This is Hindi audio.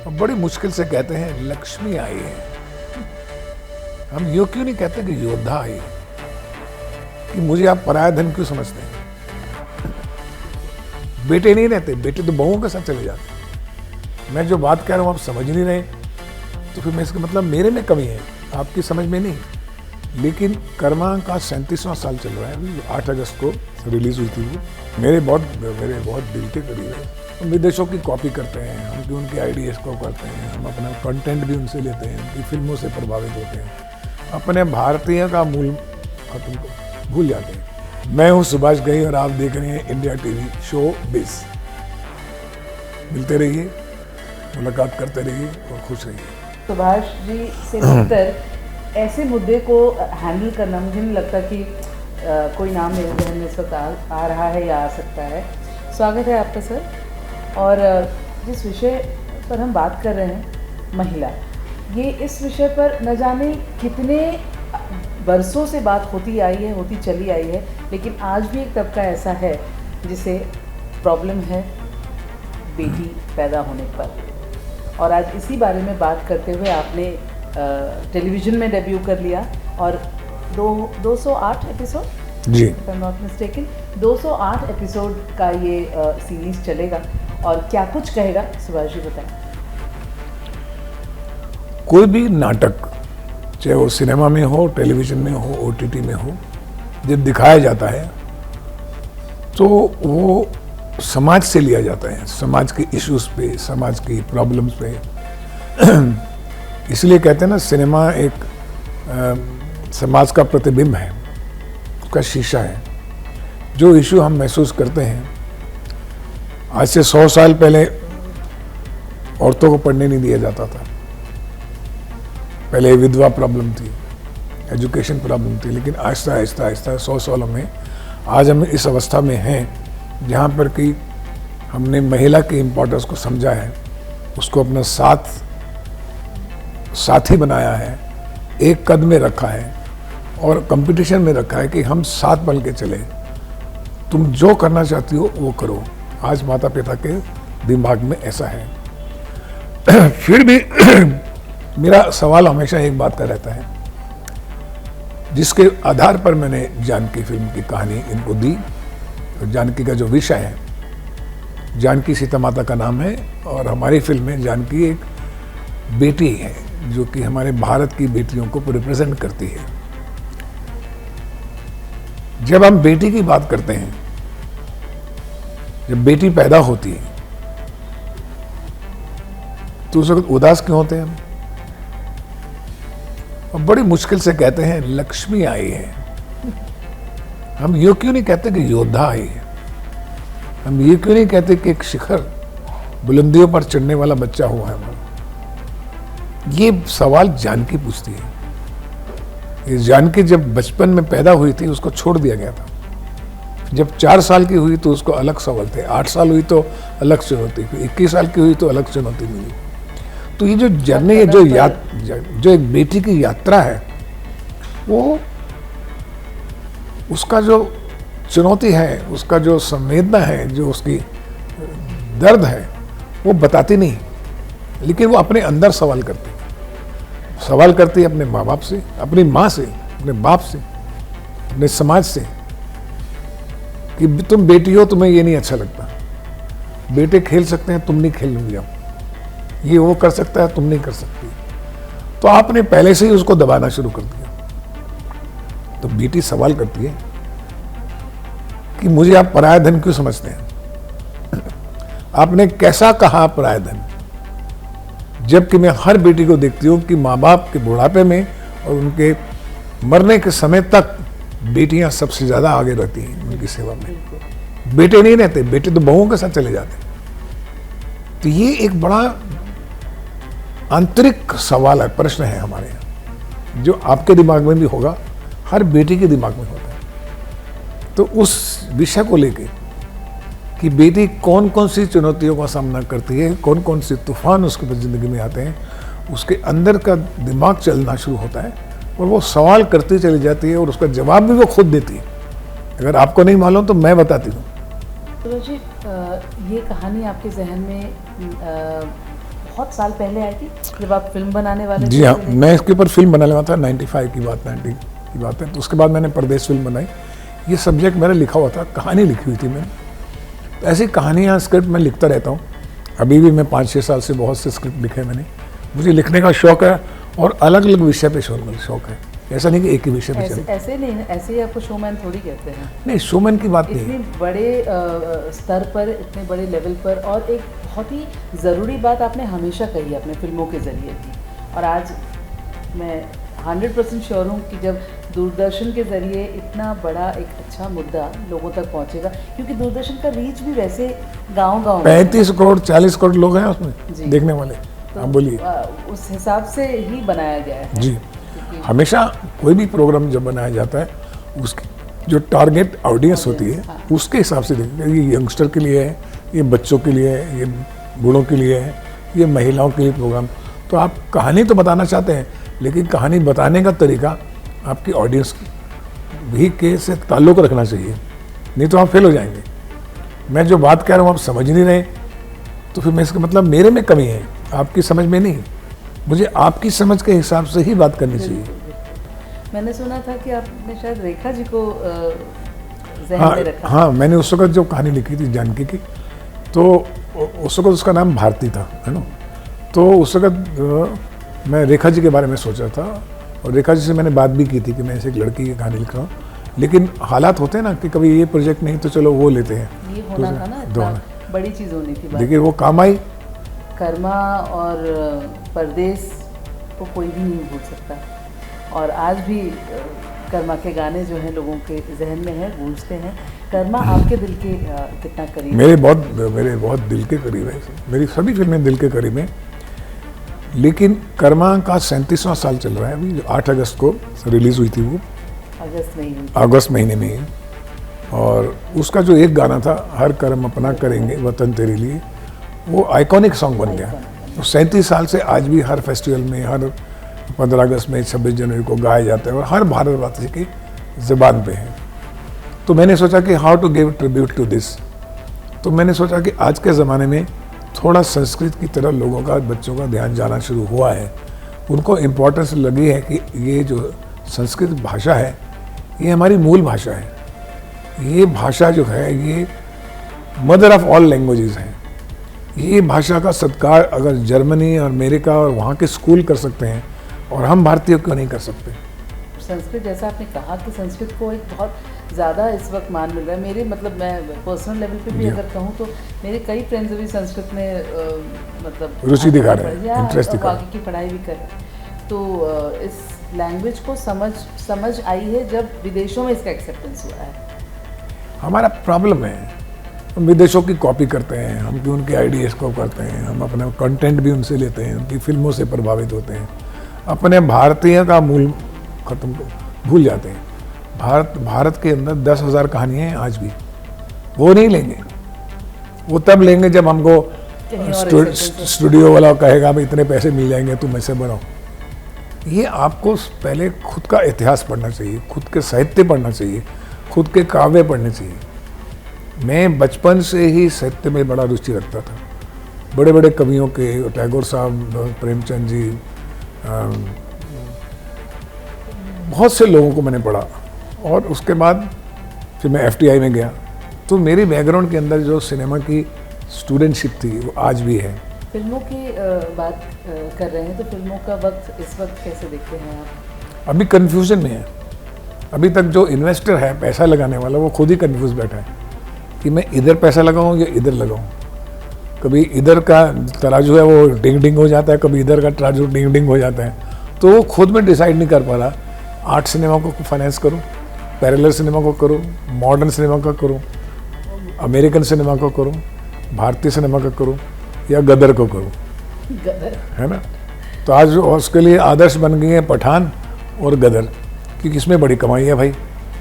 और बड़ी मुश्किल से कहते हैं लक्ष्मी आई है। हम यूं क्यों नहीं कहते कि योद्धा आई है, कि मुझे आप पराया धन क्यों समझते हैं? बेटे नहीं रहते, बेटे तो बहुओं के साथ चले जाते। मैं जो बात कह रहा हूं आप समझ नहीं रहे, तो फिर मैं इसका मतलब मेरे में कमी है, आपकी समझ में नहीं। लेकिन कर्मा का 37वां साल चल रहा है, अभी 8 अगस्त को रिलीज हुई थी वो। मेरे बहुत दिल के करीब है। हम विदेशों की कॉपी करते हैं, हम उनके आइडियाज़ को करते हैं, हम अपना कंटेंट भी उनसे लेते हैं, उनकी फिल्मों से प्रभावित होते हैं, अपने भारतीय का मूल खत्म भूल जाते हैं। मैं हूँ सुभाष घई और आप देख रहे हैं इंडिया टीवी शो बिज। मिलते रहिए, मुलाकात करते रहिए और खुश रहिए। सुभाष जी से मिलकर ऐसे मुद्दे को हैंडल करना, मुझे नहीं लगता कि कोई नाम मेरे जहन में इस वक्त आ रहा है या आ सकता है। स्वागत है आपका सर। और जिस विषय पर हम बात कर रहे हैं, महिला, ये इस विषय पर न जाने कितने बरसों से बात होती चली आई है, लेकिन आज भी एक तबका ऐसा है जिसे प्रॉब्लम है बेटी पैदा होने पर। और आज इसी बारे में बात करते हुए आपने टेलीविज़न में डेब्यू कर लिया और 208 एपिसोड जी, if I am not mistaken, 208 episode का ये सीरीज़ चलेगा। और क्या कुछ कहेगा सुभाष जी, बताएं। कोई भी नाटक, चाहे वो सिनेमा में हो, टेलीविज़न में हो, OTT में हो, जब दिखाया जाता है तो वो समाज से लिया जाता है, समाज के इश्यूज पे, समाज की प्रॉब्लम्स पे। इसलिए कहते हैं ना, सिनेमा एक समाज का प्रतिबिंब है, उसका शीशा है। जो इशू हम महसूस करते हैं, आज से 100 साल पहले औरतों को पढ़ने नहीं दिया जाता था। पहले विधवा प्रॉब्लम थी, एजुकेशन प्रॉब्लम थी, लेकिन आहिस्ता आहिस्ता 100 सालों में आज हम इस अवस्था में हैं जहाँ पर कि हमने महिला की इम्पोर्टेंस को समझा है, उसको अपना साथी बनाया है, एक कद में रखा है और कंपटीशन में रखा है कि हम साथ बन के चले। तुम जो करना चाहती हो वो करो। आज माता पिता के दिमाग में ऐसा है। फिर भी मेरा सवाल हमेशा एक बात का रहता है, जिसके आधार पर मैंने जानकी फिल्म की कहानी इनको दी। जानकी का जो विषय है, जानकी सीता माता का नाम है और हमारी फिल्म में जानकी एक बेटी है जो कि हमारे भारत की बेटियों को रिप्रेजेंट करती है। जब हम बेटी की बात करते हैं, जब बेटी पैदा होती है तो उस वक्त उदास क्यों होते हैं हम? और बड़ी मुश्किल से कहते हैं लक्ष्मी आई है। हम यूं क्यों नहीं कहते कि योद्धा आई है? हम ये क्यों नहीं कहते कि एक शिखर, बुलंदियों पर चढ़ने वाला बच्चा हुआ है हमारा? ये सवाल जानकी पूछती है। ये जानकी जब बचपन में पैदा हुई थी उसको छोड़ दिया गया था। जब 4 साल की हुई तो उसको अलग सवाल थे, 8 साल हुई तो अलग चुनौती, फिर 21 साल की हुई तो अलग चुनौती मिली। तो ये जो जर्नी है, जो एक बेटी की यात्रा है, वो उसका जो चुनौती है, उसका जो संवेदना है, जो उसकी दर्द है, वो बताती नहीं, लेकिन वो अपने अंदर सवाल करती है अपने माँ बाप से, अपनी माँ से, अपने बाप से, अपने समाज से, कि तुम बेटी हो, तुम्हें ये नहीं अच्छा लगता, बेटे खेल सकते हैं, तुम नहीं खेलने जाओ, ये वो कर सकता है, तुम नहीं कर सकती। तो आपने पहले से ही उसको दबाना शुरू कर दिया। तो बेटी सवाल करती है कि मुझे आप पराया धन क्यों समझते हैं? आपने कैसा कहा पराया धन? जबकि मैं हर बेटी को देखती हूँ कि माँ बाप के बुढ़ापे में और उनके मरने के समय तक बेटियां सबसे ज्यादा आगे रहती हैं उनकी सेवा में। बेटे नहीं रहते, बेटे तो बहुओं के साथ चले जाते। तो ये एक बड़ा आंतरिक सवाल है, प्रश्न है हमारे यहाँ, जो आपके दिमाग में भी होगा, हर बेटी के दिमाग में होता है। तो उस विषय को लेके कि बेटी कौन कौन सी चुनौतियों का सामना करती है, कौन कौन से तूफान उसके जिंदगी में आते हैं, उसके अंदर का दिमाग चलना शुरू होता है और वो सवाल करती चली जाती है और उसका जवाब भी वो खुद देती है। अगर आपको नहीं मालूम तो मैं बताती हूँ। तो जी, ये कहानी आपके जहन में बहुत साल पहले आई थी जब आप फिल्म बनाने वाले जी थे? हाँ, मैं इसके ऊपर फिल्म बनाने वाला था 95 की बात, 90 की बात है। तो उसके बाद मैंने परदेश फिल्म बनाई। ये सब्जेक्ट मेरा लिखा हुआ था, कहानी लिखी हुई थी मैंने। तो ऐसी कहानियाँ स्क्रिप्ट मैं लिखता रहता हूँ। अभी भी मैं 5-6 साल से बहुत से स्क्रिप्ट लिखे मैंने। मुझे लिखने का शौक है और अलग अलग विषय पे शौक है। ऐसा नहीं कि एक ही विषय पे चले। ऐसे नहीं, ऐसे ही आपको शोमैन थोड़ी कहते हैं। नहीं, शोमैन की बात नहीं इतने है। बड़े स्तर पर, इतने बड़े लेवल पर, और एक बहुत ही ज़रूरी बात आपने हमेशा कही है अपने फिल्मों के ज़रिए की। और आज मैं 100% श्योर हूँ कि जब दूरदर्शन के ज़रिए इतना बड़ा एक अच्छा मुद्दा लोगों तक पहुँचेगा, क्योंकि दूरदर्शन का रीच भी वैसे गांव-गांव 35 करोड़ 40 करोड़ लोग हैं उसमें जी। देखने वाले। तो आप बोलिए। उस हिसाब से ही बनाया गया है। जी, हमेशा कोई भी प्रोग्राम जब बनाया जाता है उसकी जो टारगेट ऑडियंस होती है हाँ। उसके हिसाब से देखिए। ये यंगस्टर के लिए है, ये बच्चों के लिए है, ये बूढ़ों के लिए है, ये महिलाओं के लिए प्रोग्राम। तो आप कहानी तो बताना चाहते हैं, लेकिन कहानी बताने का तरीका आपकी ऑडियंस भी के से ताल्लुक़ रखना चाहिए, नहीं तो आप फेल हो जाएंगे। मैं जो बात कह रहा हूँ आप समझ नहीं रहे, तो फिर मैं इसका मतलब मेरे में कमी है, आपकी समझ में नहीं। मुझे आपकी समझ के हिसाब से ही बात करनी चाहिए। मैंने सुना था कि आपने शायद रेखा जी को ज़हन में रखा। हाँ, मैंने उस वक्त जो कहानी लिखी थी जानकी की, तो उस वक्त उसका नाम भारती था, है ना। तो उस वक्त मैं रेखा जी के बारे में सोचा था और रेखा जी से मैंने बात भी की थी कि मैं ऐसे एक लड़की की कहानी लिख रहा हूँ। लेकिन हालात होते हैं ना कि कभी ये प्रोजेक्ट नहीं तो चलो वो लेते हैं। ये होना था ना, इतना बड़ी चीज़ होनी थी बात। देखिए वो काम आई। कर्मा और परदेश को कोई भी नहीं भूल सकता, और आज भी कर्मा के गाने जो हैं लोगों के जहन में हैं, गूंजते हैं। कर्मा आपके दिल के कितना करीब? मेरे बहुत दिल के करीब है। मेरी सभी फिल्में दिल के करीब हैं। लेकिन कर्मा का 37वां साल चल रहा है अभी। 8 अगस्त को रिलीज़ हुई थी वो, अगस्त महीने में ही। और उसका जो एक गाना था, हर कर्म अपना करेंगे वतन तेरे लिए, वो आइकॉनिक सॉन्ग बन गया। तो 37 साल से आज भी हर फेस्टिवल में, हर 15 अगस्त में, 26 जनवरी को गाया जाता है और हर भारतवासी की ज़बान पे है। तो मैंने सोचा कि how to give tribute to this. तो मैंने सोचा कि आज के ज़माने में थोड़ा संस्कृत की तरफ लोगों का, बच्चों का ध्यान जाना शुरू हुआ है। उनको इम्पोर्टेंस लगी है कि ये जो संस्कृत भाषा है ये हमारी मूल भाषा है। ये भाषा जो है ये मदर ऑफ ऑल लैंग्वेजेस है। ये भाषा का सत्कार अगर जर्मनी और अमेरिका और वहाँ के स्कूल कर सकते हैं और हम भारतीय क्यों नहीं कर सकते? संस्कृत, जैसा आपने कहा कि संस्कृत को एक बहुत ज़्यादा इस वक्त मान मिल रहा है। मेरे मतलब मैं पर्सनल लेवल पे भी अगर कहूँ तो मेरे कई फ्रेंड्स अभी संस्कृत में मतलब रुचि दिखा रहे हैं, इंटरेस्ट दिखा रहे हैं, आगे की पढ़ाई भी कर रहे हैं। तो इस लैंग्वेज को समझ आई है जब विदेशों में इसका एक्सेप्टेंस हुआ है। हमारा प्रॉब्लम है, हम विदेशों की कॉपी करते हैं, हम भी उनके आइडियाज़ को करते हैं, हम अपना कंटेंट भी उनसे लेते हैं, उनकी फिल्मों से प्रभावित होते हैं, अपने भारतीय का मूल खत्म भूल जाते हैं। भारत के अंदर 10,000 कहानियाँ हैं आज भी। वो नहीं लेंगे, वो तब लेंगे जब हमको स्टूडियो वाला कहेगा भाई इतने पैसे मिल जाएंगे तुम ऐसे बनाओ। ये आपको पहले खुद का इतिहास पढ़ना चाहिए, खुद के साहित्य पढ़ना चाहिए, खुद के काव्य पढ़ने चाहिए। मैं बचपन से ही साहित्य में बड़ा रुचि रखता था। बड़े बड़े कवियों के, टैगोर साहब, प्रेमचंद जी, बहुत से लोगों को मैंने पढ़ा। और उसके बाद फिर मैं FTI में गया। तो मेरी बैकग्राउंड के अंदर जो सिनेमा की स्टूडेंटशिप थी वो आज भी है। फिल्मों की बात कर रहे हैं तो फिल्मों का वक्त इस वक्त कैसे देखते हैं आप? अभी कन्फ्यूजन में है। अभी तक जो इन्वेस्टर है, पैसा लगाने वाला, वो खुद ही कन्फ्यूज बैठा है कि मैं इधर पैसा लगाऊं या इधर लगाऊं। कभी इधर का तराजू है वो डिंग डिंग हो जाता है, कभी इधर का तराजू डिंग डिंग हो जाता है। तो वो खुद में डिसाइड नहीं कर पा रहा, आर्ट सिनेमा को फाइनेंस करूं, पैरेलल सिनेमा को करूं, मॉडर्न सिनेमा का करूं, अमेरिकन सिनेमा को करूं, भारतीय सिनेमा का करूं या गदर को करूं, है ना। तो आज उसके लिए आदर्श बन गई है पठान और गदर कि किसमें बड़ी कमाई है भाई।